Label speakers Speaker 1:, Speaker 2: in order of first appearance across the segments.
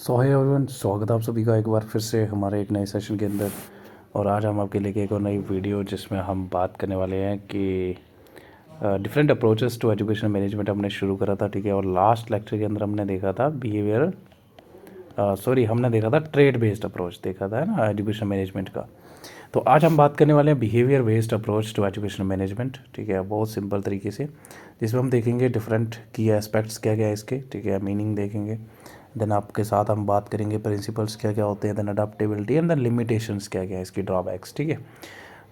Speaker 1: सो है एवरीवन, स्वागत है आप सभी का एक बार फिर से हमारे एक नए सेशन के अंदर। और आज हम आपके लेके एक और नई वीडियो जिसमें हम बात करने वाले हैं कि different approaches to education management हमने शुरू करा था, ठीक है। और लास्ट लेक्चर के अंदर हमने देखा था हमने देखा था ट्रेड बेस्ड अप्रोच देखा था, है ना, एजुकेशन मैनेजमेंट का। तो आज हम बात करने वाले हैं behaviour based approach to education management, ठीक है। बहुत सिंपल तरीके से, जिसमें हम देखेंगे डिफरेंट की एस्पेक्ट्स क्या क्या है इसके, ठीक है, मीनिंग देखेंगे। देन आपके साथ हम बात करेंगे प्रिंसिपल्स क्या क्या होते हैं, then adaptability and then limitations क्या क्या है इसकी, ड्रॉबैक्स, ठीक है।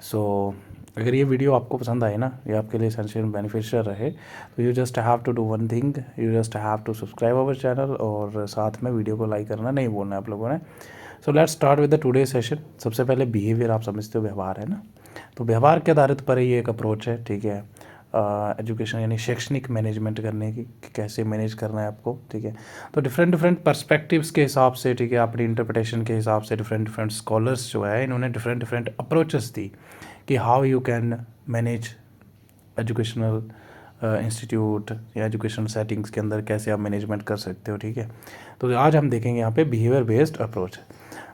Speaker 1: सो अगर ये वीडियो आपको पसंद आए ना, ये आपके लिए एसेंशियल बेनिफिशियल रहे, तो you just have to do one thing, you just have to subscribe our channel और साथ में वीडियो को लाइक करना नहीं भूलना है आप लोगों ने। So let's start with the today session. सबसे पहले बिहेवियर, आप समझते हो व्यवहार है ना, तो व्यवहार के आधारित पर ये एक अप्रोच है, ठीक है। एजुकेशन यानी शैक्षणिक मैनेजमेंट करने की, कि कैसे मैनेज करना है आपको, ठीक है। तो डिफरेंट पर्सपेक्टिव्स के हिसाब से, ठीक है, अपनी इंटरप्रिटेशन के हिसाब से डिफरेंट स्कॉलर्स जो है इन्होंने डिफरेंट अप्रोचेस दी कि how you can manage educational institute या एजुकेशन सेटिंग्स के अंदर कैसे आप मैनेजमेंट कर सकते हो, ठीक है। तो आज हम देखेंगे यहाँ पे बिहेवियर बेस्ड अप्रोच।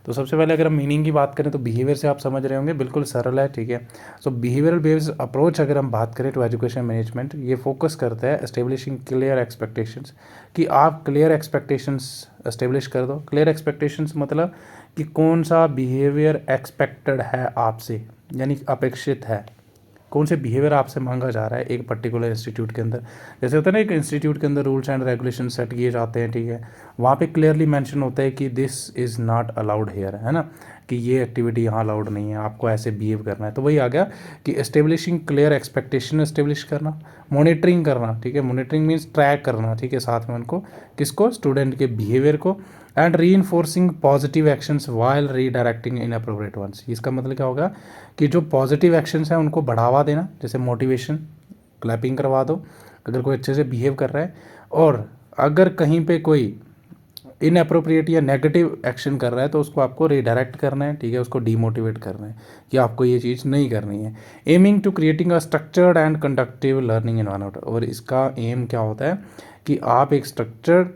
Speaker 1: तो सबसे पहले अगर हम मीनिंग की बात करें तो बिहेवियर से आप समझ रहे होंगे, बिल्कुल सरल है, ठीक है। सो बिहेवियरल बेस्ड अप्रोच अगर हम बात करें टू एजुकेशन मैनेजमेंट, ये फोकस करता है एस्टेब्लिशिंग क्लियर एक्सपेक्टेशंस, कि आप क्लियर एक्सपेक्टेशंस एस्टेब्लिश कर दो। क्लियर एक्सपेक्टेशंस मतलब कि कौन सा बिहेवियर एक्सपेक्टेड है आपसे, यानी अपेक्षित है, कौन से बिहेवियर आपसे मांगा जा रहा है एक पर्टिकुलर इंस्टीट्यूट के अंदर। जैसे होता है ना, एक इंस्टीट्यूट के अंदर रूल्स एंड रेगुलेशन सेट किए जाते हैं, ठीक है। वहाँ पे क्लियरली मेंशन होता है कि this is not allowed here, है ना, कि ये एक्टिविटी यहाँ अलाउड नहीं है, आपको ऐसे बिहेव करना है। तो वही आ गया कि एस्टेब्लिशिंग क्लियर एक्सपेक्टेशन एस्टेब्लिश करना, मॉनिटरिंग करना, ठीक है। मॉनिटरिंग मीन्स ट्रैक करना, ठीक है, साथ में उनको, किसको, स्टूडेंट के बिहेवियर को। And reinforcing positive actions while redirecting inappropriate ones. इसका मतलब क्या होगा कि जो पॉजिटिव एक्शंस हैं उनको बढ़ावा देना, जैसे मोटिवेशन, क्लैपिंग करवा दो अगर कोई अच्छे से बिहेव कर रहा है। और अगर कहीं पे कोई इनअप्रोप्रिएट या नेगेटिव एक्शन कर रहा है तो उसको आपको रिडायरेक्ट करना है, ठीक है, उसको डीमोटिवेट करना है कि आपको ये चीज़ नहीं करनी है। Aiming to creating a structured and conductive learning environment. और इसका एम क्या होता है कि आप एक स्ट्रक्चर्ड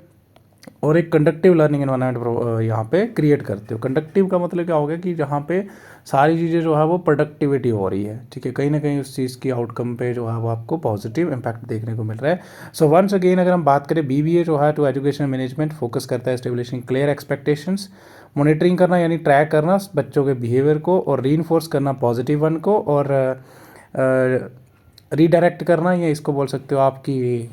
Speaker 1: और एक कंडक्टिव लर्निंग एनवायरनमेंट यहाँ पे क्रिएट करते हो। कंडक्टिव का मतलब क्या होगा कि जहाँ पे सारी चीज़ें जो है वो प्रोडक्टिविटी हो रही है, ठीक है, कहीं ना कहीं उस चीज़ की आउटकम पे जो है वो आपको पॉजिटिव इम्पैक्ट देखने को मिल रहा है। सो वंस अगेन अगर हम बात करें, बीबीए जो है टू एजुकेशन मैनेजमेंट फोकस करता है एस्टेब्लिशिंग क्लियर एक्सपेक्टेशंस, मॉनिटरिंग करना यानी ट्रैक करना बच्चों के बिहेवियर को, और रीइंफोर्स करना पॉजिटिव वन को, और रीडायरेक्ट करना, या इसको बोल सकते हो आपकी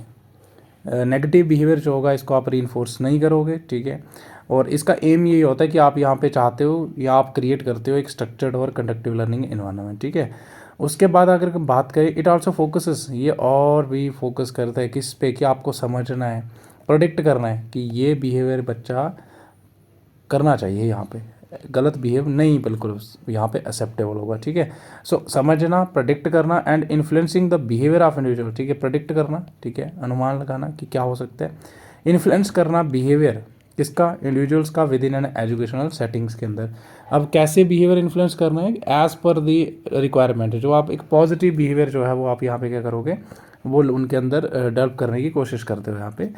Speaker 1: नेगेटिव बिहेवियर जो होगा इसको आप रीइंफोर्स नहीं करोगे, ठीक है। और इसका एम यही होता है कि आप यहाँ पे चाहते हो या आप क्रिएट करते हो एक स्ट्रक्चर्ड और कंडक्टिव लर्निंग एनवायरनमेंट, ठीक है। उसके बाद अगर हम बात करें, इट आल्सो फोकसेस, ये और भी फोकस करता है किस पे, कि आपको समझना है, प्रोडिक्ट करना है कि ये बिहेवियर बच्चा करना चाहिए, यहाँ पे गलत बिहेव नहीं बिल्कुल यहाँ पे एक्सेप्टेबल होगा, ठीक है। सो समझना, प्रेडिक्ट करना and influencing the behaviour of individual, ठीक है, प्रेडिक्ट करना, ठीक है, अनुमान लगाना कि क्या हो सकता है, इन्फ्लुएंस करना बिहेवियर किसका, इंडिविजुअल्स का with in an educational settings के अंदर। अब कैसे बिहेवियर इन्फ्लुएंस करना है, एज पर दी रिक्वायरमेंट, जो आप एक पॉजिटिव बिहेवियर जो है वो आप यहाँ पे क्या करोगे, वो उनके अंदर डेवलप करने की कोशिश करते हो यहाँ पे।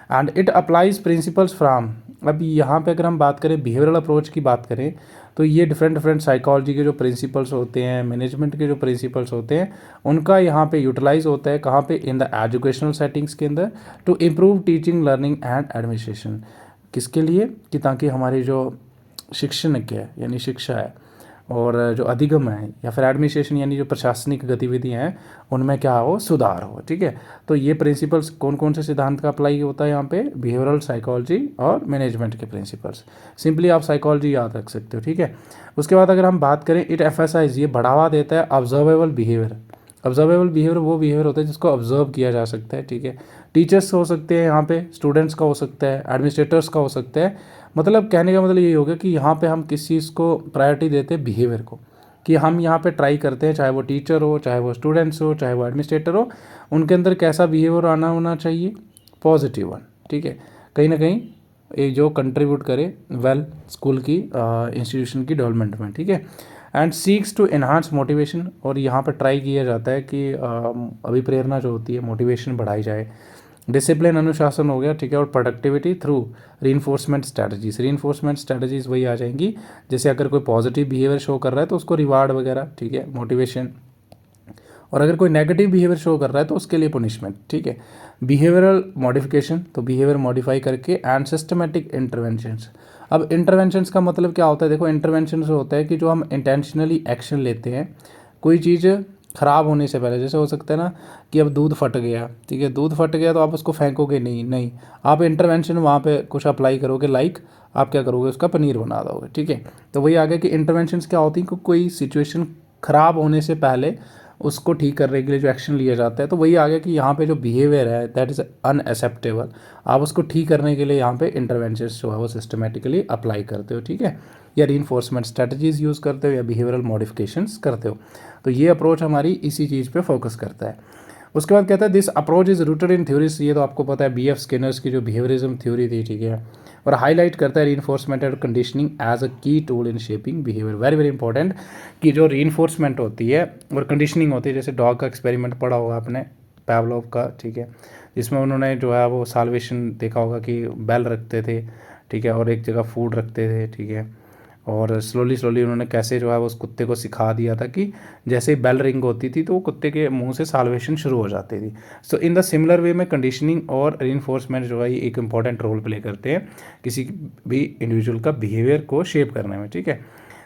Speaker 1: And it applies principles from, अब यहाँ पे अगर हम बात करें बिहेवियरल अप्रोच की बात करें, तो ये डिफरेंट साइकोलॉजी के जो प्रिंसिपल्स होते हैं, मैनेजमेंट के जो प्रिंसिपल्स होते हैं, उनका यहाँ पे यूटिलाइज होता है कहाँ पे, इन द एजुकेशनल सेटिंग्स के अंदर, to improve teaching, learning and administration. किसके लिए, कि ताकि हमारी जो शिक्षण है यानी शिक्षा है, और जो अधिगम है या फिर एडमिनिस्ट्रेशन यानी जो प्रशासनिक गतिविधियाँ हैं, उनमें क्या हो, सुधार हो, ठीक है। तो ये प्रिंसिपल्स कौन कौन से सिद्धांत का अप्लाई होता है यहाँ पे, बिहेवियरल साइकोलॉजी और मैनेजमेंट के प्रिंसिपल्स। सिंपली आप साइकोलॉजी याद रख सकते हो, ठीक है। उसके बाद अगर हम बात करें, इट एफएसआईज, ये बढ़ावा देता है ऑब्जर्वेबल बिहेवियर। ऑब्जर्वेबल बिहेवियर वो बिहेवियर होता है जिसको ऑब्जर्व किया जा सकता है, ठीक है। टीचर्स हो सकते हैं यहाँ पे, स्टूडेंट्स का हो सकता है, एडमिनिस्ट्रेटर्स का हो सकता है। मतलब कहने का मतलब यही होगा कि यहाँ पे हम किस चीज़ को प्रायोरिटी देते हैं, बिहेवियर को, कि हम यहाँ पे ट्राई करते हैं, चाहे वो टीचर हो, चाहे वो स्टूडेंट्स हो, चाहे वो एडमिनिस्ट्रेटर हो, उनके अंदर कैसा बिहेवियर आना होना चाहिए, पॉजिटिव वन, ठीक है, कहीं ना कहीं एक जो कंट्रीब्यूट करे वेल स्कूल की इंस्टीट्यूशन की डेवलपमेंट में, ठीक है। And seeks to enhance motivation, और यहाँ पर ट्राई किया जाता है कि अभिप्रेरणा जो होती है, मोटिवेशन बढ़ाई जाए, डिसिप्लिन अनुशासन हो गया, ठीक है, और productivity through reinforcement strategies. Reinforcement strategies वही आ जाएंगी, जैसे अगर कोई पॉजिटिव बिहेवियर शो कर रहा है तो उसको रिवार्ड वगैरह, ठीक है, मोटिवेशन, और अगर कोई नेगेटिव बिहेवियर शो कर रहा है तो उसके लिए पनिशमेंट, ठीक है। बिहेवियरल मॉडिफिकेशन, तो बिहेवियर मॉडिफाई करके, एंड सिस्टमेटिक इंटरवेंशंस। अब इंटरवेंशंस का मतलब क्या होता है, देखो इंटरवेंशंस होता है कि जो हम इंटेंशनली एक्शन लेते हैं कोई चीज़ ख़राब होने से पहले। जैसे हो सकता है ना कि अब दूध फट गया, ठीक है, दूध फट गया तो आप उसको फेंकोगे नहीं, नहीं, आप इंटरवेंशन वहाँ पे कुछ अप्लाई करोगे, लाइक आप क्या करोगे, उसका पनीर बना दोगे, ठीक है। तो वही आगे कि इंटरवेंशंस क्या होती हैं, कोई सिचुएशन ख़राब होने से पहले उसको ठीक करने के लिए जो एक्शन लिया जाता है। तो वही आ गया कि यहाँ पे जो बिहेवियर है दैट इज़ अनएक्सेप्टेबल, आप उसको ठीक करने के लिए यहाँ पे इंटरवेंशंस जो है वो सिस्टमेटिकली अप्लाई करते हो, ठीक है, या रीइंफोर्समेंट स्ट्रेटजीज यूज़ करते हो या बिहेवियरल मॉडिफिकेशंस करते हो। तो ये अप्रोच हमारी इसी चीज़ पे फोकस करता है। उसके बाद कहता है this approach is rooted in theories, ये तो आपको पता है BF स्किनर्स की जो बिहेवियरिज्म थ्योरी थी, ठीक है, और हाईलाइट करता है reinforcement and conditioning as a key tool in shaping behaviour. Very very important कि जो रीइंफोर्समेंट होती है और कंडीशनिंग होती है, जैसे डॉग का एक्सपेरिमेंट पढ़ा होगा आपने पैवलोव का, ठीक है, जिसमें उन्होंने जो है वो साल्वेशन देखा होगा कि बेल रखते थे, ठीक है, और एक जगह फूड रखते थे, ठीक है, और स्लोली स्लोली उन्होंने कैसे जो है वो उस कुत्ते को सिखा दिया था कि जैसे ही बेल रिंग होती थी तो वो कुत्ते के मुंह से साल्वेशन शुरू हो जाती थी। सो इन द सिमिलर वे में कंडीशनिंग और रीइंफोर्समेंट जो है ये एक इंपॉर्टेंट रोल प्ले करते हैं किसी भी इंडिविजुअल का बिहेवियर को शेप करने में, ठीक है।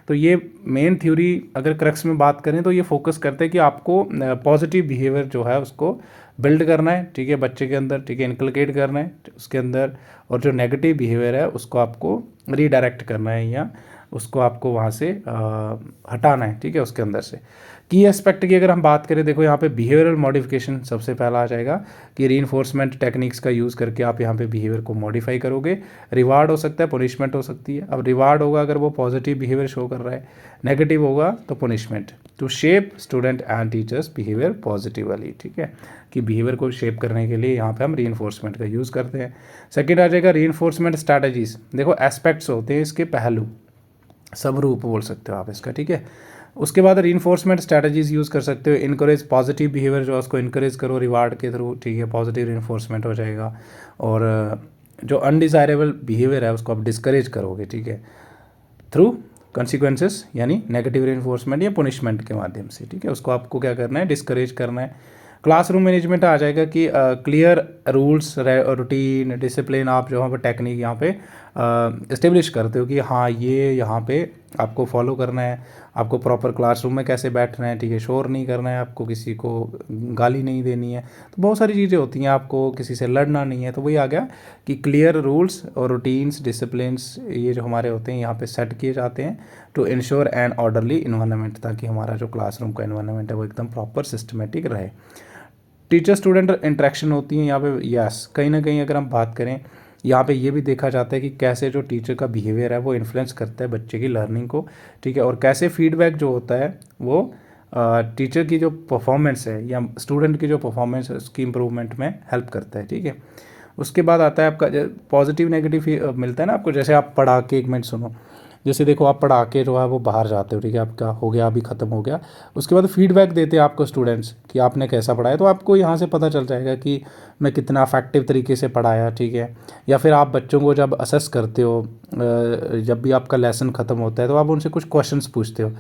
Speaker 1: तो ये मेन थ्योरी अगर क्रक्स में बात करें तो ये फोकस करते हैं कि आपको पॉजिटिव बिहेवियर जो है उसको बिल्ड करना है, ठीक है, बच्चे के अंदर, ठीक है, इनकलकेट करना है उसके अंदर, और जो नेगेटिव बिहेवियर है उसको आपको रीडायरेक्ट करना है या उसको आपको वहाँ से हटाना है, ठीक है, उसके अंदर से। की एस्पेक्ट की अगर हम बात करें, देखो यहाँ पे बिहेवियरल मॉडिफिकेशन सबसे पहला आ जाएगा कि रीइंफोर्समेंट टेक्निक्स का यूज़ करके आप यहाँ पे बिहेवियर को मॉडिफाई करोगे। रिवार्ड हो सकता है, पनिशमेंट हो सकती है। अब रिवार्ड होगा अगर वो पॉजिटिव बिहेवियर शो कर रहा है, नेगेटिव होगा तो punishment, to shape student and teachers behaviour positively, ठीक है, कि बिहेवियर को शेप करने के लिए यहाँ पे हम रीइंफोर्समेंट का यूज़ करते हैं। सेकेंड आ जाएगा रीइंफोर्समेंट स्ट्रैटेजीज। देखो एस्पेक्ट्स होते हैं इसके, पहलू, सब रूप बोल सकते हो आप इसका, ठीक है। उसके बाद रीइंफोर्समेंट स्ट्रैटेजीज यूज़ कर सकते हो। इनकरेज पॉजिटिव बिहेवियर जो है उसको इनकरेज करो रिवार्ड के थ्रू, ठीक है, पॉजिटिव रीइंफोर्समेंट हो जाएगा। और जो अनडिज़ायरेबल बिहेवियर है उसको आप डिस्करेज करोगे, ठीक है, थ्रू कंसिक्वेंसेस यानी नेगेटिव रीइंफोर्समेंट या पनिशमेंट के माध्यम से, ठीक है, उसको आपको क्या करना है, डिस्करेज करना है। क्लासरूम मैनेजमेंट आ जाएगा कि क्लियर रूल्स, रूटीन, डिसिप्लिन, आप जो वहाँ पर टेक्निक यहाँ पे इस्टेब्लिश करते हो कि हाँ ये यहाँ पे आपको फॉलो करना है, आपको प्रॉपर क्लासरूम में कैसे बैठना है, ठीक है, शोर नहीं करना है, आपको किसी को गाली नहीं देनी है, तो बहुत सारी चीज़ें होती हैं, आपको किसी से लड़ना नहीं है। तो वही आ गया कि क्लियर रूल्स और रूटीन्स, डिसिप्लिन्स ये जो हमारे होते हैं यहाँ पे सेट किए जाते हैं to ensure an orderly environment, ताकि हमारा जो क्लासरूम का इन्वायरमेंट है वो एकदम प्रॉपर सिस्टमेटिक रहे। टीचर स्टूडेंट इंटरेक्शन होती है यहाँ पे, यस, कहीं ना कहीं अगर हम बात करें यहाँ पे ये भी देखा जाता है कि कैसे जो टीचर का बिहेवियर है वो इन्फ्लुएंस करता है बच्चे की लर्निंग को, ठीक है, और कैसे फीडबैक जो होता है वो टीचर की जो परफॉर्मेंस है या स्टूडेंट की जो परफॉर्मेंस है उसकी इम्प्रूवमेंट में हेल्प करता है, ठीक है। उसके बाद आता है आपका पॉजिटिव नेगेटिव मिलता है ना आपको, जैसे आप पढ़ा के, एक मिनट सुनो, जैसे देखो आप पढ़ा के जो है वो बाहर जाते हो, ठीक है, आपका हो गया अभी ख़त्म हो गया, उसके बाद फीडबैक देते हैं आपको स्टूडेंट्स कि आपने कैसा पढ़ाया, तो आपको यहाँ से पता चल जाएगा कि मैं कितना अफेक्टिव तरीके से पढ़ाया, ठीक है। या फिर आप बच्चों को जब असेस करते हो, जब भी आपका लेसन ख़त्म होता है तो आप उनसे कुछ क्वेश्चंस पूछते हो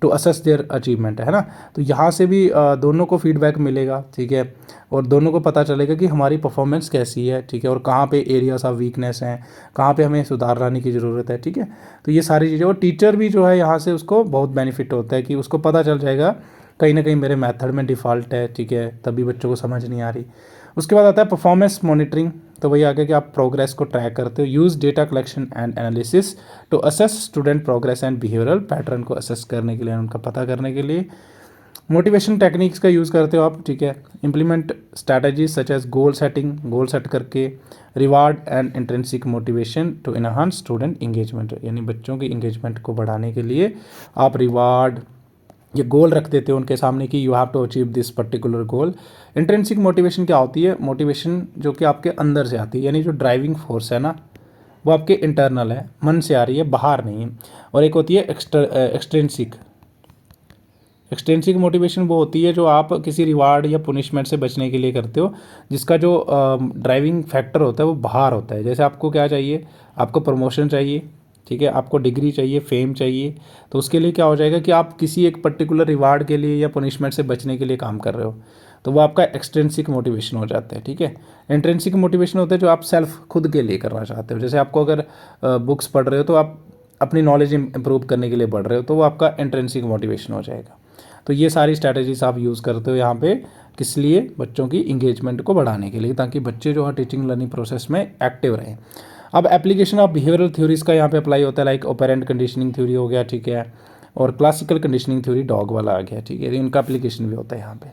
Speaker 1: टू असेस देयर अचीवमेंट, है ना। तो यहाँ से भी दोनों को फीडबैक मिलेगा, ठीक है, और दोनों को पता चलेगा कि हमारी परफॉर्मेंस कैसी है, ठीक है, और कहाँ पे एरियाज ऑफ वीकनेस हैं, कहाँ पे हमें सुधार लाने की ज़रूरत है, ठीक है। तो ये सारी चीज़ें, और टीचर भी जो है यहाँ से उसको बहुत बेनिफिट होता है कि उसको पता चल जाएगा कहीं ना कहीं मेरे मेथड में डिफ़ॉल्ट है, ठीक है, तभी बच्चों को समझ नहीं आ रही। उसके बाद आता है परफॉर्मेंस मॉनिटरिंग। तो वही आगे कि आप प्रोग्रेस को ट्रैक करते हो। Use data collection and analysis to assess student progress and behavioural pattern को असेस करने के लिए, उनका पता करने के लिए। मोटिवेशन टेक्निक्स का यूज़ करते हो आप, ठीक है। Implement strategies such as goal setting, goal set करके, reward and intrinsic motivation to enhance student engagement, यानी बच्चों की इंगेजमेंट को बढ़ाने के लिए आप रिवार्ड ये गोल रख देते हो उनके सामने कि you have to achieve this particular goal. Intrinsic motivation क्या होती है, मोटिवेशन जो कि आपके अंदर से आती है, यानी जो ड्राइविंग फोर्स है ना वो आपके इंटरनल है, मन से आ रही है, बाहर नहीं है। और एक होती है एक्सट्रेंसिक, एक्सट्रिंसिक मोटिवेशन वो होती है जो आप किसी रिवार्ड या पुनिशमेंट से बचने के लिए करते हो, जिसका जो ड्राइविंग फैक्टर होता है वो बाहर होता है। जैसे आपको क्या चाहिए, आपको प्रमोशन चाहिए, ठीक है, आपको डिग्री चाहिए, फेम चाहिए, तो उसके लिए क्या हो जाएगा कि आप किसी एक पर्टिकुलर रिवार्ड के लिए या पनिशमेंट से बचने के लिए काम कर रहे हो, तो वो आपका एक्सट्रिंसिक मोटिवेशन हो जाता है। ठीक है, इंट्रिंसिक मोटिवेशन होता है जो आप सेल्फ खुद के लिए करना चाहते हो। जैसे आपको अगर बुक्स पढ़ रहे हो तो आप अपनी नॉलेज इंप्रूव करने के लिए पढ़ रहे हो, तो वो आपका इंट्रिंसिक मोटिवेशन हो जाएगा। तो ये सारी स्ट्रैटेजीज आप यूज़ करते हो यहाँ पे, किस लिए, बच्चों की इंगेजमेंट को बढ़ाने के लिए, ताकि बच्चे जो है टीचिंग लर्निंग प्रोसेस में एक्टिव रहें। अब एप्लीकेशन ऑफ बिहेवियरल थ्योरीज का यहाँ पे अप्लाई होता है, लाइक ऑपरेंट कंडीशनिंग थ्योरी हो गया, ठीक है, और क्लासिकल कंडीशनिंग थ्योरी डॉग वाला आ गया, ठीक है, इनका एप्लीकेशन भी होता है यहाँ पे।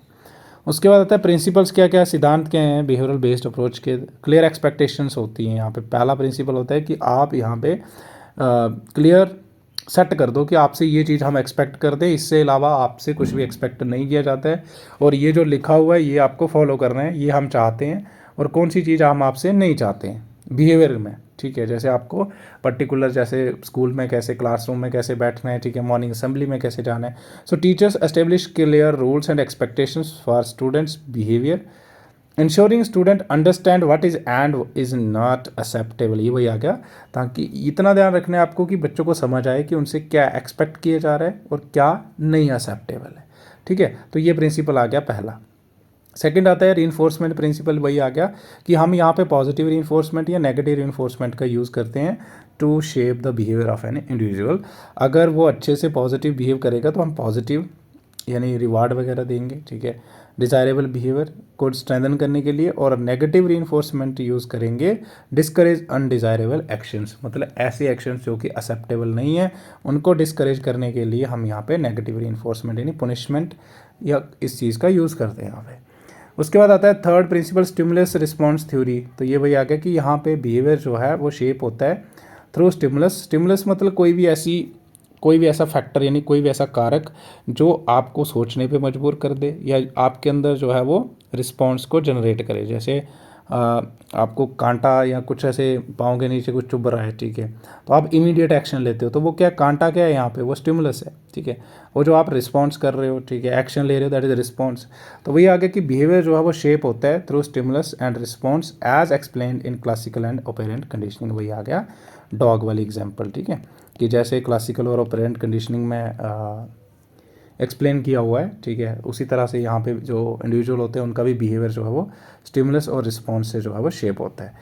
Speaker 1: उसके बाद आता है प्रिंसिपल्स, क्या क्या सिद्धांत क्या हैं बिहेवियरल बेस्ड अप्रोच के। क्लियर एक्सपेक्टेशंस होती हैं यहाँ पे। पहला प्रिंसिपल होता है कि आप यहाँ पे क्लियर सेट कर दो कि आपसे ये चीज़ हम एक्सपेक्ट कर दें, इससे अलावा आपसे कुछ भी एक्सपेक्ट नहीं किया जाता है, और ये जो लिखा हुआ है ये आपको फॉलो करना है, ये हम चाहते हैं, और कौन सी चीज़ हम आपसे नहीं चाहते हैं बिहेवियर में। ठीक है, जैसे आपको पर्टिकुलर, जैसे स्कूल में कैसे, क्लासरूम में कैसे बैठना है, ठीक है, मॉर्निंग असेंबली में कैसे जाना है। सो teachers establish clear rules and expectations for students behaviour, ensuring student understand what is and is not acceptable. ये वही आ गया, ताकि इतना ध्यान रखना है आपको कि बच्चों को समझ आए कि उनसे क्या एक्सपेक्ट किया जा रहा है और क्या नहीं एक्सेप्टेबल है। ठीक है, तो ये प्रिंसिपल आ गया पहला। सेकंड आता है रीइंफोर्समेंट प्रिंसिपल, वही आ गया कि हम यहाँ पे पॉजिटिव रीइंफोर्समेंट या नेगेटिव रीइंफोर्समेंट का यूज़ करते हैं to shape the behaviour of an individual. अगर वो अच्छे से पॉजिटिव बिहेव करेगा तो हम पॉजिटिव यानी रिवार्ड वगैरह देंगे, ठीक है, डिज़ायरेबल बिहेवियर को स्ट्रेंथन करने के लिए, और नेगेटिव रीइंफोर्समेंट यूज़ करेंगे डिस्करेज अनडिज़ायरेबल एक्शंस, मतलब ऐसे एक्शंस जो कि एक्सेप्टेबल नहीं है उनको डिस्करेज करने के लिए हम यहाँ पे नेगेटिव रीइंफोर्समेंट यानी पनिशमेंट या इस चीज़ का यूज़ करते हैं यहाँ पे। उसके बाद आता है third principal stimulus response theory. तो ये वही आ गया कि यहाँ पे बिहेवियर जो है वो शेप होता है थ्रू स्टिमुलस। स्टिमुलस मतलब कोई भी ऐसा फैक्टर यानी कोई भी ऐसा कारक जो आपको सोचने पे मजबूर कर दे या आपके अंदर जो है वो रिस्पॉन्स को जनरेट करे। जैसे आपको कांटा या कुछ ऐसे पाँव के नीचे कुछ चुभ रहा है, ठीक है, तो आप इमीडिएट एक्शन लेते हो, तो वो क्या, कांटा क्या है यहाँ पे, वो स्टिमुलस है, ठीक है, वो जो आप रिस्पॉन्स कर रहे हो, ठीक है, एक्शन ले रहे हो, दैट इज रिस्पॉन्स। तो वही आगे कि बिहेवियर जो है वो शेप होता है through stimulus and response as explained in classical and operant conditioning. वही आ गया डॉग वाली एग्जाम्पल, ठीक है, कि जैसे क्लासिकल और ऑपरेंट कंडीशनिंग में एक्सप्लेन किया हुआ है, ठीक है, उसी तरह से यहाँ पे जो इंडिविजुअल होते हैं उनका भी बिहेवियर जो है वो स्टिमुलस और रिस्पॉन्स से जो है वो शेप होता है।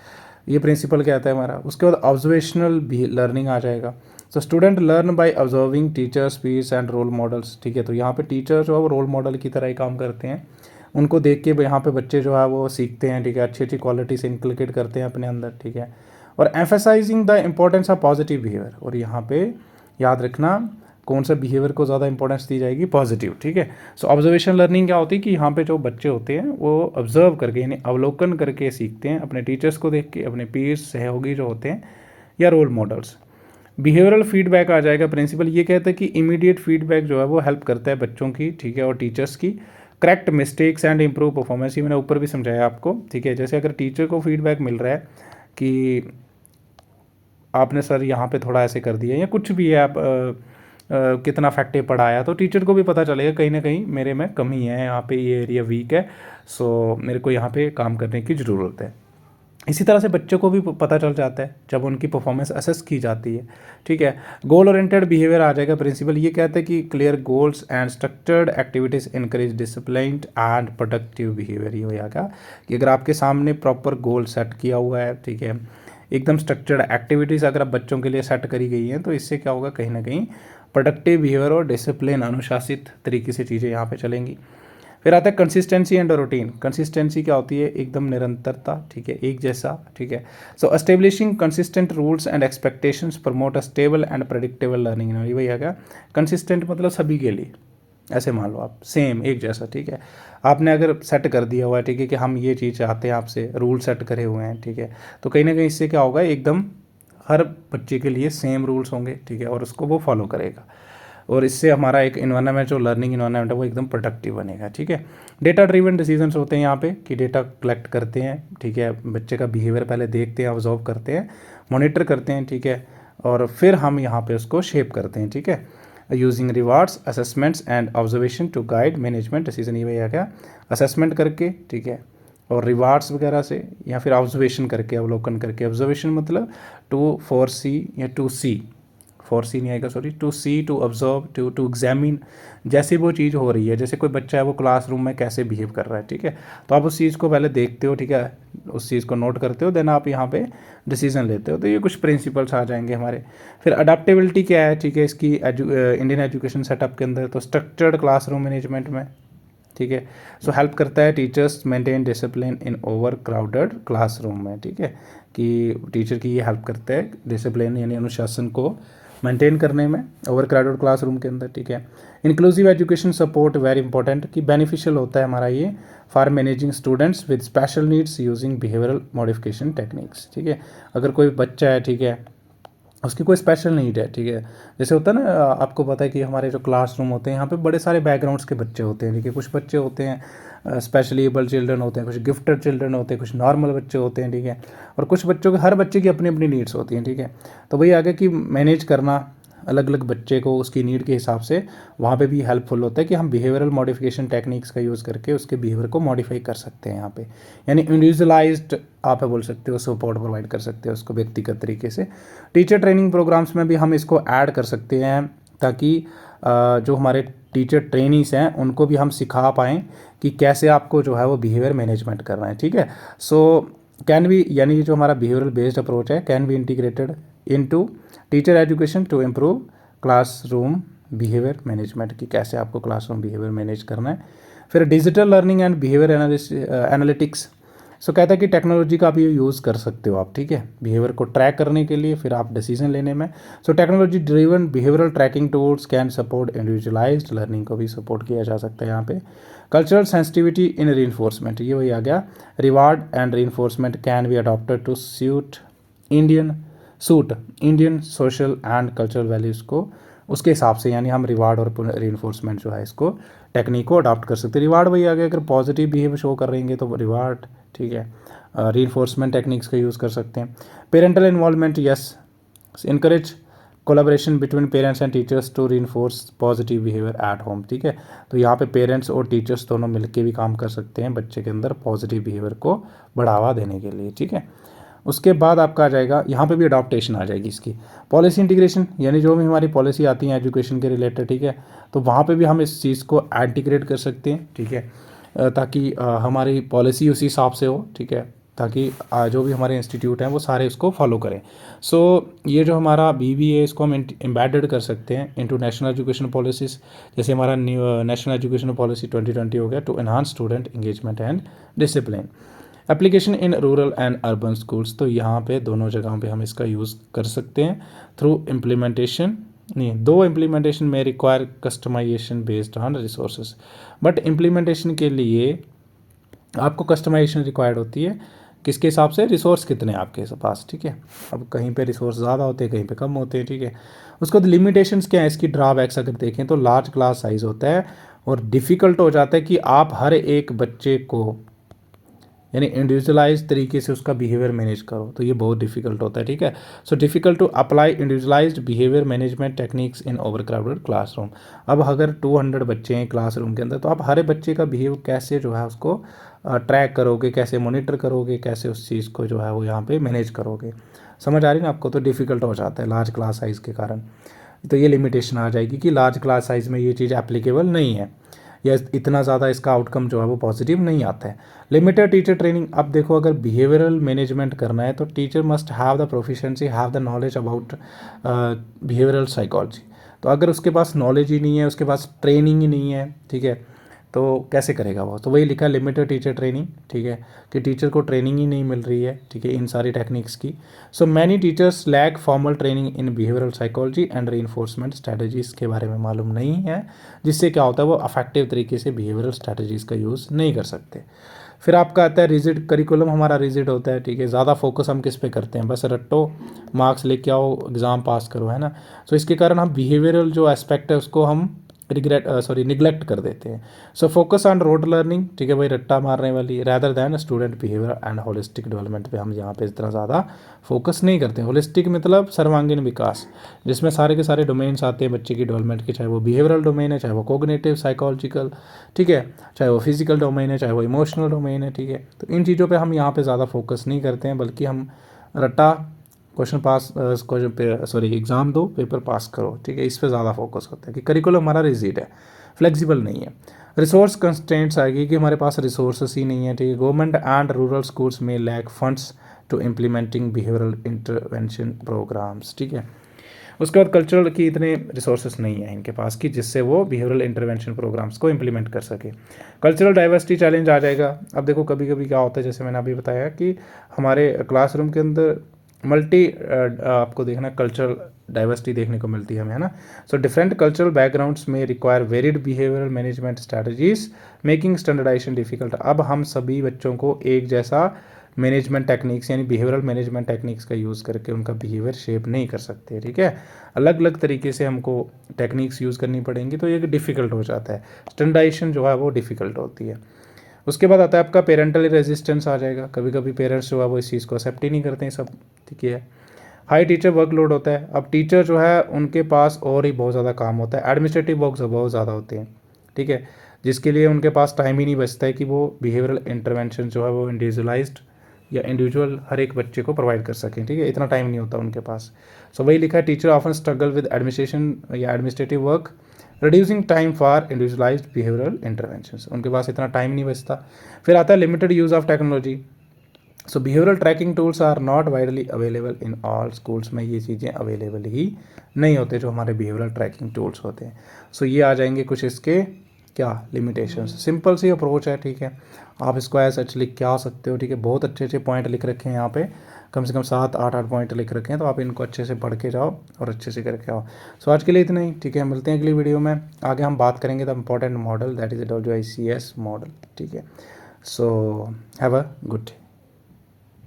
Speaker 1: ये प्रिंसिपल क्या आता है हमारा। उसके बाद ऑब्जर्वेशनल लर्निंग आ जाएगा। So student learn by observing teachers, peers and role models, ठीक है, तो यहाँ पे टीचर जो है वो रोल मॉडल की तरह ही काम करते हैं, उनको देख के यहाँ पे बच्चे जो है वो सीखते हैं, ठीक है, अच्छी अच्छी क्वालिटी से इनकलकेट करते हैं अपने अंदर, ठीक है, और emphasizing the importance of positive behaviour. और यहाँ पे याद रखना कौन सा बिहेवियर को ज़्यादा इंपॉर्टेंस दी जाएगी, पॉजिटिव, ठीक है। सो ऑब्जर्वेशन लर्निंग क्या होती है कि यहाँ पे जो बच्चे होते हैं वो ऑब्जर्व करके यानी अवलोकन करके सीखते हैं, अपने टीचर्स को देख के, अपने पीयर्स, सहयोगी जो होते हैं या रोल मॉडल्स। बिहेवियरल फीडबैक आ जाएगा प्रिंसिपल। ये कहता है कि इमीडिएट फीडबैक जो है वो हेल्प करता है बच्चों की, ठीक है, और टीचर्स की correct mistakes and improve performance. ये मैंने ऊपर भी समझाया आपको, ठीक है। जैसे अगर टीचर को फीडबैक मिल रहा है कि आपने सर यहाँ पे थोड़ा ऐसे कर दिया या कुछ भी है, आप कितना इफेक्टिव पढ़ाया, तो टीचर को भी पता चलेगा कहीं ना कहीं मेरे में कमी है, यहाँ पे ये एरिया वीक है, सो मेरे को यहाँ पे काम करने की ज़रूरत है। इसी तरह से बच्चों को भी पता चल जाता है जब उनकी परफॉर्मेंस असेस की जाती है, ठीक है। गोल ओरिएंटेड बिहेवियर आ जाएगा प्रिंसिपल। ये कहता है कि clear goals and structured activities encourage disciplined and productive behaviour. ये हो जाएगा कि अगर आपके सामने प्रॉपर गोल सेट किया हुआ है, ठीक है, एकदम स्ट्रक्चर्ड एक्टिविटीज़ अगर आप बच्चों के लिए सेट करी गई हैं, तो इससे क्या होगा, कहीं ना कहीं प्रोडक्टिव बिहेवियर और डिसिप्लिन, अनुशासित तरीके से चीज़ें यहाँ पे चलेंगी। फिर आता है कंसिस्टेंसी एंड रूटीन। कंसिस्टेंसी क्या होती है, एकदम निरंतरता, ठीक है, एक जैसा, ठीक है। So establishing consistent rules and expectations promote a stable and predictable learning. ये वही आएगा कंसिस्टेंट, मतलब सभी के लिए, ऐसे मान लो आप सेम एक जैसा, ठीक है, आपने अगर सेट कर दिया हुआ है, ठीक है, कि हम ये चीज़ चाहते हैं आपसे, रूल सेट करे हुए हैं, ठीक है, तो कहीं ना कहीं इससे क्या होगा, एकदम हर बच्चे के लिए सेम रूल्स होंगे, ठीक है, और उसको वो फॉलो करेगा, और इससे हमारा एक इन्वायरमेंट जो लर्निंग इन्वायरमेंट है वो एकदम प्रोडक्टिव बनेगा, ठीक है। डेटा ड्रिवन डिसीजंस होते हैं यहाँ पे कि डेटा कलेक्ट करते हैं, ठीक है, बच्चे का बिहेवियर पहले देखते हैं, ऑब्जर्व करते हैं, मॉनिटर करते हैं, ठीक है, और फिर हम यहाँ पे उसको शेप करते हैं, ठीक है। Using rewards, assessments and observation to guide management decision. ये वही आ गया, असेसमेंट करके, ठीक है, और रिवार्ड्स वगैरह से, या फिर ऑब्जर्वेशन करके, अवलोकन करके। ऑब्जर्वेशन मतलब टू फोर सी या टू सी, फोर सी नहीं आएगा sorry, to see, to observe, to examine. जैसे वो चीज़ हो रही है, जैसे कोई बच्चा है वो क्लासरूम में कैसे बिहेव कर रहा है, ठीक है, तो आप उस चीज़ को पहले देखते हो, ठीक है, उस चीज़ को नोट करते हो, देन आप यहाँ पे डिसीजन लेते हो। तो ये कुछ प्रिंसिपल्स आ जाएंगे हमारे। फिर अडेप्टेबिलिटी क्या है, ठीक है, इसकी इंडियन एजुकेशन सेटअप के अंदर, तो स्ट्रक्चर्ड क्लासरूम मैनेजमेंट में, ठीक है, सो हेल्प करता है teachers maintain discipline in overcrowded classroom में, ठीक है, कि टीचर की ये हेल्प करता है डिसिप्लिन यानी अनुशासन को मेंटेन करने में ओवर क्राउडेड क्लासरूम के अंदर, ठीक है। Inclusive education support very important, कि बेनिफिशियल होता है हमारा ये for managing students with special needs using behavioural modification techniques, ठीक है। अगर कोई बच्चा है, ठीक है, उसकी कोई स्पेशल नीड है, ठीक है, जैसे होता है ना, आपको पता है कि हमारे जो क्लासरूम होते हैं यहाँ पे बड़े सारे बैकग्राउंड्स के बच्चे होते हैं, ठीक है, कुछ बच्चे होते हैं स्पेशली एबल चिल्ड्रन होते हैं, कुछ गिफ्टेड चिल्ड्रन होते हैं, कुछ नॉर्मल बच्चे होते हैं, ठीक है, और कुछ बच्चों के, हर बच्चे की अपनी अपनी नीड्स होती हैं, ठीक है। तो वही आगे कि मैनेज करना अलग अलग बच्चे को उसकी नीड के हिसाब से, वहाँ पे भी हेल्पफुल होता है कि हम बिहेवियरल मॉडिफिकेशन टेक्निक्स का यूज़ करके उसके बिहेवियर को मॉडिफाई कर सकते हैं यहाँ पे, यानी इंडिविजुअलाइज्ड आप बोल सकते हो, सपोर्ट प्रोवाइड कर सकते हो उसको व्यक्तिगत तरीके से। टीचर ट्रेनिंग प्रोग्राम्स में भी हम इसको ऐड कर सकते हैं, ताकि जो हमारे टीचर ट्रेनीस हैं उनको भी हम सिखा पाएँ कि कैसे आपको जो है वो बिहेवियर मैनेजमेंट करना है, ठीक है। सो कैन बी, यानी जो हमारा बिहेवियरल बेस्ड अप्रोच है, can be integrated into teacher education to improve classroom behaviour management, की कैसे आपको क्लासरूम बिहेवियर मैनेज करना है। फिर digital learning and behaviour analytics, so कहता है कि टेक्नोलॉजी का भी यूज़ कर सकते हो आप, ठीक है, बिहेवियर को ट्रैक करने के लिए, फिर आप डिसीजन लेने में। So technology driven behavioural tracking tools can support individualised learning को भी सपोर्ट किया जा सकता है यहाँ पे। कल्चरल सेंसिटिविटी इन रीइंफोर्समेंट, ये वही आ गया, reward and reinforcement can be adopted to suit Indian social and cultural values को, उसके हिसाब से, यानी हम रिवार्ड और रीइंफोर्समेंट जो है इसको टेक्निक को अडॉप्ट कर सकते हैं। रिवार्ड वही आ गया, अगर पॉजिटिव बिहेव शो कर रहेंगे तो रिवार्ड, ठीक है, रीइंफोर्समेंट टेक्निक्स का यूज़ कर सकते हैं। Parental involvement, yes, encourage collaboration between parents and teachers to reinforce positive behaviour at home, ठीक है, तो यहाँ पे पेरेंट्स और टीचर्स दोनों मिलकर भी काम कर सकते हैं बच्चे के अंदर पॉजिटिव बिहेवियर को बढ़ावा देने के लिए, ठीक है। उसके बाद आपका आ जाएगा, यहाँ पे भी अडॉप्टेशन आ जाएगी इसकी, पॉलिसी इंटीग्रेशन, यानी जो भी हमारी पॉलिसी आती है एजुकेशन के रिलेटेड, ठीक है, तो वहाँ पे भी हम इस चीज़ को इंटीग्रेट कर सकते हैं, ठीक है, ताकि हमारी पॉलिसी उसी हिसाब से हो, ठीक है, ताकि जो भी हमारे इंस्टीट्यूट हैं वो सारे इसको फॉलो करें। सो ये जो हमारा BBA, इसको हम एम्बेडेड कर सकते हैं इनटू नेशनल एजुकेशन पॉलिसीज़, जैसे हमारा नेशनल एजुकेशन पॉलिसी 2020 हो गया, to enhance student engagement and discipline. Application in rural and urban schools, तो यहाँ पे दोनों जगहों पे हम इसका यूज़ कर सकते हैं थ्रू इम्प्लीमेंटेशन, नहीं, दो इम्प्लीमेंटेशन में require customisation based on resources, but implementation के लिए आपको कस्टमाइजेशन रिक्वायर्ड होती है, किसके हिसाब से, रिसोर्स कितने हैं आपके पास, ठीक है, अब कहीं पे रिसोर्स ज़्यादा होते हैं, कहीं पे कम होते हैं, ठीक है। उसको लिमिटेशंस क्या है इसकी, ड्रॉबैक्स अगर देखें तो लार्ज क्लास साइज़ होता है और डिफ़िकल्ट हो जाता है कि आप हर एक बच्चे को, यानी इंडिविजुअलाइज तरीके से उसका बिहेवियर मैनेज करो, तो ये बहुत डिफिकल्ट होता है, ठीक है। So difficult to apply individualised behaviour management techniques in overcrowded classroom. अब अगर 200 बच्चे हैं क्लासरूम के अंदर, तो आप हर बच्चे का बिहेव कैसे जो है उसको ट्रैक करोगे, कैसे मॉनिटर करोगे, कैसे उस चीज़ को जो है वो यहाँ पे मैनेज करोगे, समझ आ रही ना आपको, तो डिफ़िकल्ट हो जाता है लार्ज क्लास साइज़ के कारण। तो ये लिमिटेशन आ जाएगी कि लार्ज क्लास साइज़ में ये चीज़ एप्लीकेबल नहीं है, या इतना ज़्यादा इसका आउटकम जो है वो पॉजिटिव नहीं आता है। लिमिटेड टीचर ट्रेनिंग, अब देखो अगर बिहेवियरल मैनेजमेंट करना है तो teacher must have the proficiency, have the knowledge about behavioural psychology. तो अगर उसके पास नॉलेज ही नहीं है, उसके पास ट्रेनिंग ही नहीं है, ठीक है, तो कैसे करेगा वो, तो वही लिखा लिमिटेड टीचर ट्रेनिंग, ठीक है, कि टीचर को ट्रेनिंग ही नहीं मिल रही है, ठीक है, इन सारी टेक्निक्स की। So many teachers lack formal training in behavioural psychology and reinforcement strategies के बारे में मालूम नहीं है, जिससे क्या होता है वो अफेक्टिव तरीके से बिहेवियरल स्ट्रैटेजीज़ का यूज़ नहीं कर सकते। फिर आपका आता है रिजिड करिकुलम, हमारा रिजिड होता है, ठीक है, ज़्यादा फोकस हम किस पे करते हैं, बस रट्टो मार्क्स लेके आओ, एग्ज़ाम पास करो, है ना। सो इसके कारण हम बिहेवियरल जो एस्पेक्ट है उसको हम निगलेक्ट कर देते हैं। So focus on rote learning, ठीक है भाई, रट्टा मारने वाली, rather than student behaviour and holistic development पे हम यहाँ पे इतना ज़्यादा फोकस नहीं करते। होलिस्टिक मतलब सर्वांगीण विकास, जिसमें सारे के सारे डोमेन्स आते हैं बच्चे की डेवलपमेंट के, चाहे वो बिहेवियरल डोमेन है, चाहे वो कोग्निटिव साइकोलॉजिकल, ठीक है, चाहे वो फिजिकल डोमेन है, चाहे वो इमोशनल डोमेन है, ठीक है। तो इन चीज़ों पर हम यहाँ पर ज़्यादा फोकस नहीं करते हैं, बल्कि हम रट्टा एग्ज़ाम दो, पेपर पास करो, ठीक है, इस पर ज़्यादा फोकस होता है कि करिकुलम हमारा रिजिड है, फ्लेक्सिबल नहीं है। रिसोर्स कंस्ट्रेंट्स आएगी कि हमारे पास रिसोर्सेस ही नहीं है, ठीक है। गवर्नमेंट एंड रूरल स्कूल्स में lack funds to implementing behavioural intervention programmes, ठीक है। उसके बाद कल्चरल की इतने रिसोर्सेस नहीं है इनके पास कि जिससे वो बिहेवियरल इंटरवेंशन प्रोग्राम्स को इम्प्लीमेंट कर सके। कल्चरल डाइवर्सिटी चैलेंज आ जाएगा। अब देखो कभी कभी क्या होता है, जैसे मैंने अभी बताया कि हमारे क्लासरूम के अंदर आपको देखना कल्चरल डाइवर्सिटी देखने को मिलती है हमें, है ना। सो डिफरेंट कल्चरल बैकग्राउंड्स में require varied behavioural management strategies making standardisation difficult. अब हम सभी बच्चों को एक जैसा मैनेजमेंट टेक्निक्स यानी बिहेवियरल मैनेजमेंट टेक्निक्स का यूज़ करके उनका बिहेवियर शेप नहीं कर सकते, ठीक है। अलग अलग तरीके से हमको टेक्निक्स यूज़ करनी पड़ेंगी, तो ये डिफ़िकल्ट हो जाता है, स्टैंडर्डाइजेशन जो है वो डिफ़िकल्ट होती है। उसके बाद आता है आपका पेरेंटल रेजिस्टेंस आ जाएगा। कभी कभी पेरेंट्स जो है वो इस चीज़ को एक्सेप्ट ही नहीं करते हैं सब, ठीक है। हाई टीचर वर्कलोड होता है। अब टीचर जो है उनके पास और ही बहुत ज़्यादा काम होता है, एडमिनिस्ट्रेटिव वर्क बहुत ज़्यादा होते हैं, ठीक है, जिसके लिए उनके पास टाइम ही नहीं बचता है कि वो बिहेवियरल इंटरवेंशन जो है वो इंडिविजुअलाइज्ड या इंडिविजुअल हर एक बच्चे को प्रोवाइड कर सकें, ठीक है, इतना टाइम नहीं होता उनके पास। सो वही लिखा है, teacher often struggle with administration या administrative work, reducing time for individualised behavioural interventions, उनके पास इतना टाइम नहीं बचता। फिर आता है limited use of technology. So behavioural tracking tools are not widely available in all schools में ये चीज़ें अवेलेबल ही नहीं होते जो हमारे बिहेवियरल ट्रैकिंग टूल्स होते हैं। सो ये आ जाएंगे कुछ इसके क्या लिमिटेशंस। सिंपल सी अप्रोच है, ठीक है, आप इसको ऐसा लिख के आ सकते हो, ठीक है। बहुत अच्छे अच्छे पॉइंट लिख रखे हैं यहाँ पे, कम से कम 7-8 पॉइंट लिख रखे हैं, तो आप इनको अच्छे से पढ़ के जाओ और अच्छे से करके आओ। सो आज के लिए इतना ही, ठीक है, मिलते हैं अगली वीडियो में। आगे हम बात करेंगे the important model that is WICS model, ठीक है। So have a good day.